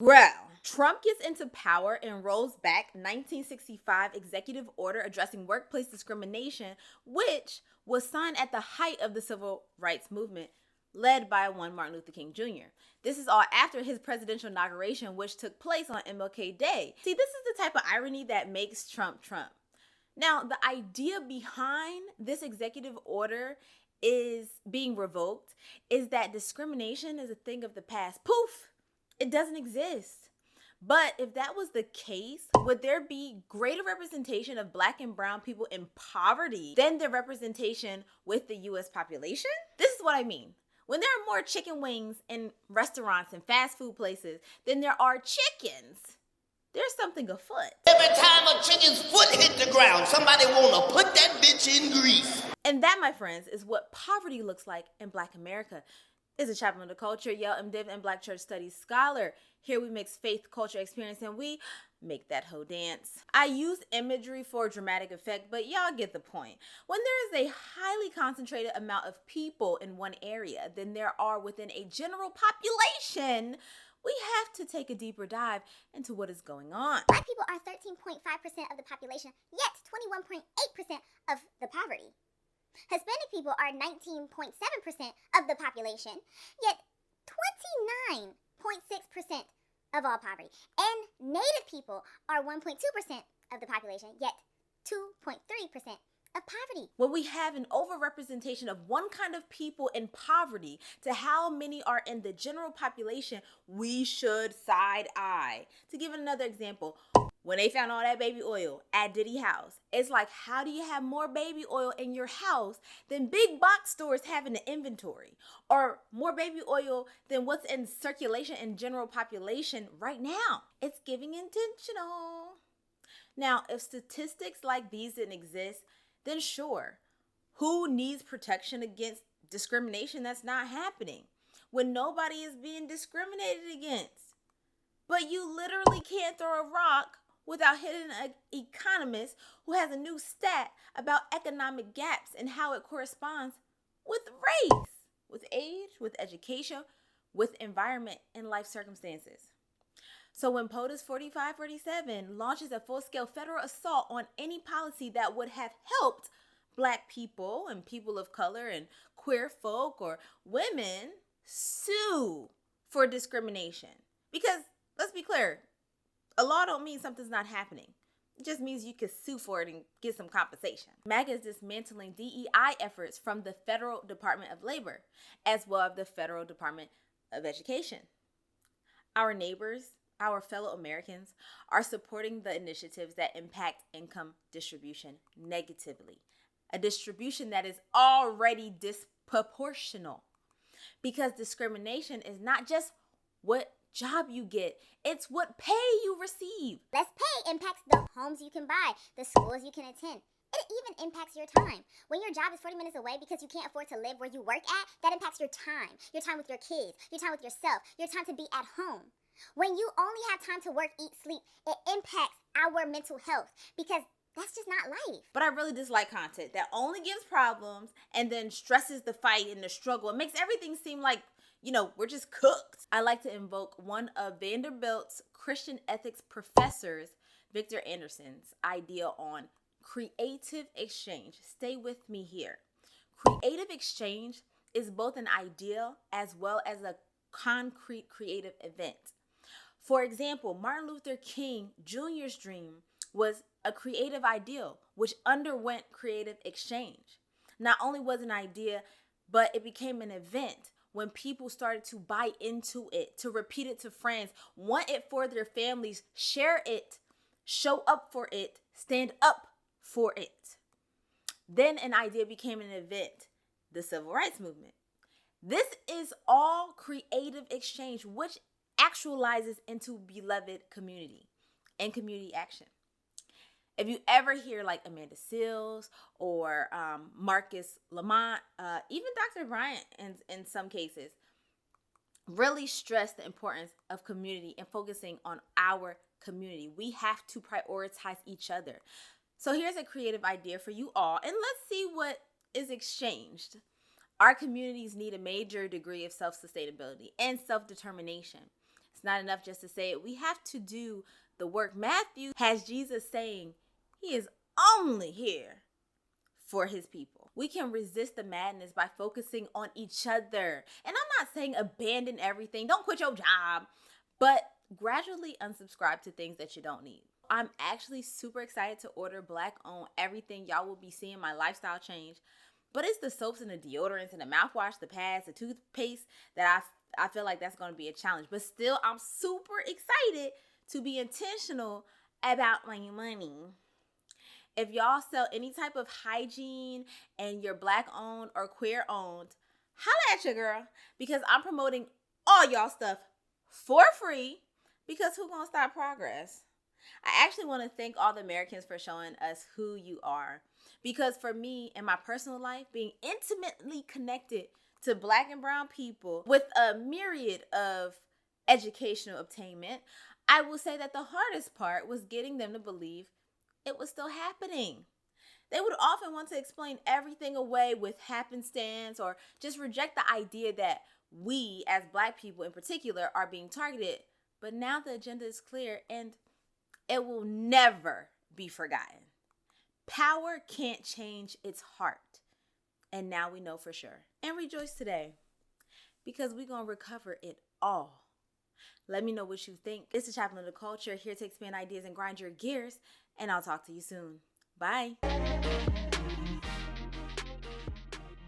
Well, Trump gets into power and rolls back 1965 executive order addressing workplace discrimination, which was signed at the height of the civil rights movement led by one Martin Luther King Jr. This is all after his presidential inauguration, which took place on MLK Day. See, this is the type of irony that makes Trump Trump. Now, the idea behind this executive order is being revoked is that discrimination is a thing of the past. Poof! It doesn't exist. But if that was the case, would there be greater representation of Black and brown people in poverty than the representation with the US population? This is what I mean. When there are more chicken wings in restaurants and fast food places than there are chickens, there's something afoot. Every time a chicken's foot hit the ground, somebody wanna put that bitch in grease. And that, my friends, is what poverty looks like in Black America. Is a chaplain of culture, Yale MDiv and Black Church Studies scholar. Here we mix faith, culture, experience, and we make that hoe dance. I use imagery for dramatic effect, but y'all get the point. When there is a highly concentrated amount of people in one area than there are within a general population, we have to take a deeper dive into what is going on. Black people are 13.5% of the population, yet 21.8% of the poverty. Hispanic people are 19.7% of the population, yet 29.6% of all poverty. And Native people are 1.2% of the population, yet 2.3% of poverty. When we have an overrepresentation of one kind of people in poverty to how many are in the general population, we should side eye. To give another example, when they found all that baby oil at Diddy house, it's like, how do you have more baby oil in your house than big box stores have in the inventory? Or more baby oil than what's in circulation in general population right now? It's giving intentional. Now, if statistics like these didn't exist, then sure, who needs protection against discrimination that's not happening when nobody is being discriminated against? But you literally can't throw a rock without hitting an economist who has a new stat about economic gaps and how it corresponds with race, with age, with education, with environment and life circumstances. So when POTUS 4547 launches a full-scale federal assault on any policy that would have helped Black people and people of color and queer folk or women sue for discrimination. Because let's be clear, a law don't mean something's not happening. It just means you can sue for it and get some compensation. MAGA is dismantling DEI efforts from the Federal Department of Labor, as well as the Federal Department of Education. Our neighbors, our fellow Americans, are supporting the initiatives that impact income distribution negatively. A distribution that is already disproportional. Because discrimination is not just what job you get, it's what pay you receive. Less pay impacts the homes you can buy, the schools you can attend. It even impacts your time. When your job is 40 minutes away because you can't afford to live where you work at, that impacts your time with your kids, your time with yourself, your time to be at home. When you only have time to work, eat, sleep, it impacts our mental health because that's just not life. But I really dislike content that only gives problems and then stresses the fight and the struggle. It makes everything seem like, we're just cooked. I like to invoke one of Vanderbilt's Christian ethics professors, Victor Anderson's idea on creative exchange. Stay with me here. Creative exchange is both an idea as well as a concrete creative event. For example, Martin Luther King Jr.'s dream was a creative ideal which underwent creative exchange. Not only was it an idea, but it became an event when people started to buy into it, to repeat it to friends, want it for their families, share it, show up for it, stand up for it. Then an idea became an event, the civil rights movement. This is all creative exchange, which actualizes into beloved community and community action. If you ever hear like Amanda Seales or Marcus Lamont, even Dr. Bryant in some cases, really stress the importance of community and focusing on our community. We have to prioritize each other. So here's a creative idea for you all, and let's see what is exchanged. Our communities need a major degree of self-sustainability and self-determination. It's not enough just to say it. We have to do the work. Matthew has Jesus saying he is only here for his people. We can resist the madness by focusing on each other. And I'm not saying abandon everything. Don't quit your job, but gradually unsubscribe to things that you don't need. I'm actually super excited to order Black-owned everything. Y'all will be seeing my lifestyle change. But it's the soaps and the deodorants and the mouthwash, the pads, the toothpaste that I feel like that's going to be a challenge. But still, I'm super excited to be intentional about my money. If y'all sell any type of hygiene and you're Black-owned or queer-owned, holla at your girl, because I'm promoting all y'all stuff for free, because who gonna stop progress? I actually want to thank all the Americans for showing us who you are, because for me, in my personal life, being intimately connected to Black and brown people with a myriad of educational attainment, I will say that the hardest part was getting them to believe it was still happening. They would often want to explain everything away with happenstance or just reject the idea that we, as Black people in particular, are being targeted. But now the agenda is clear and it will never be forgotten. Power can't change its heart. And now we know for sure. And rejoice today, because we're going to recover it all. Let me know what you think. It's the Chaplain of the Culture, here to expand ideas and grind your gears. And I'll talk to you soon. Bye.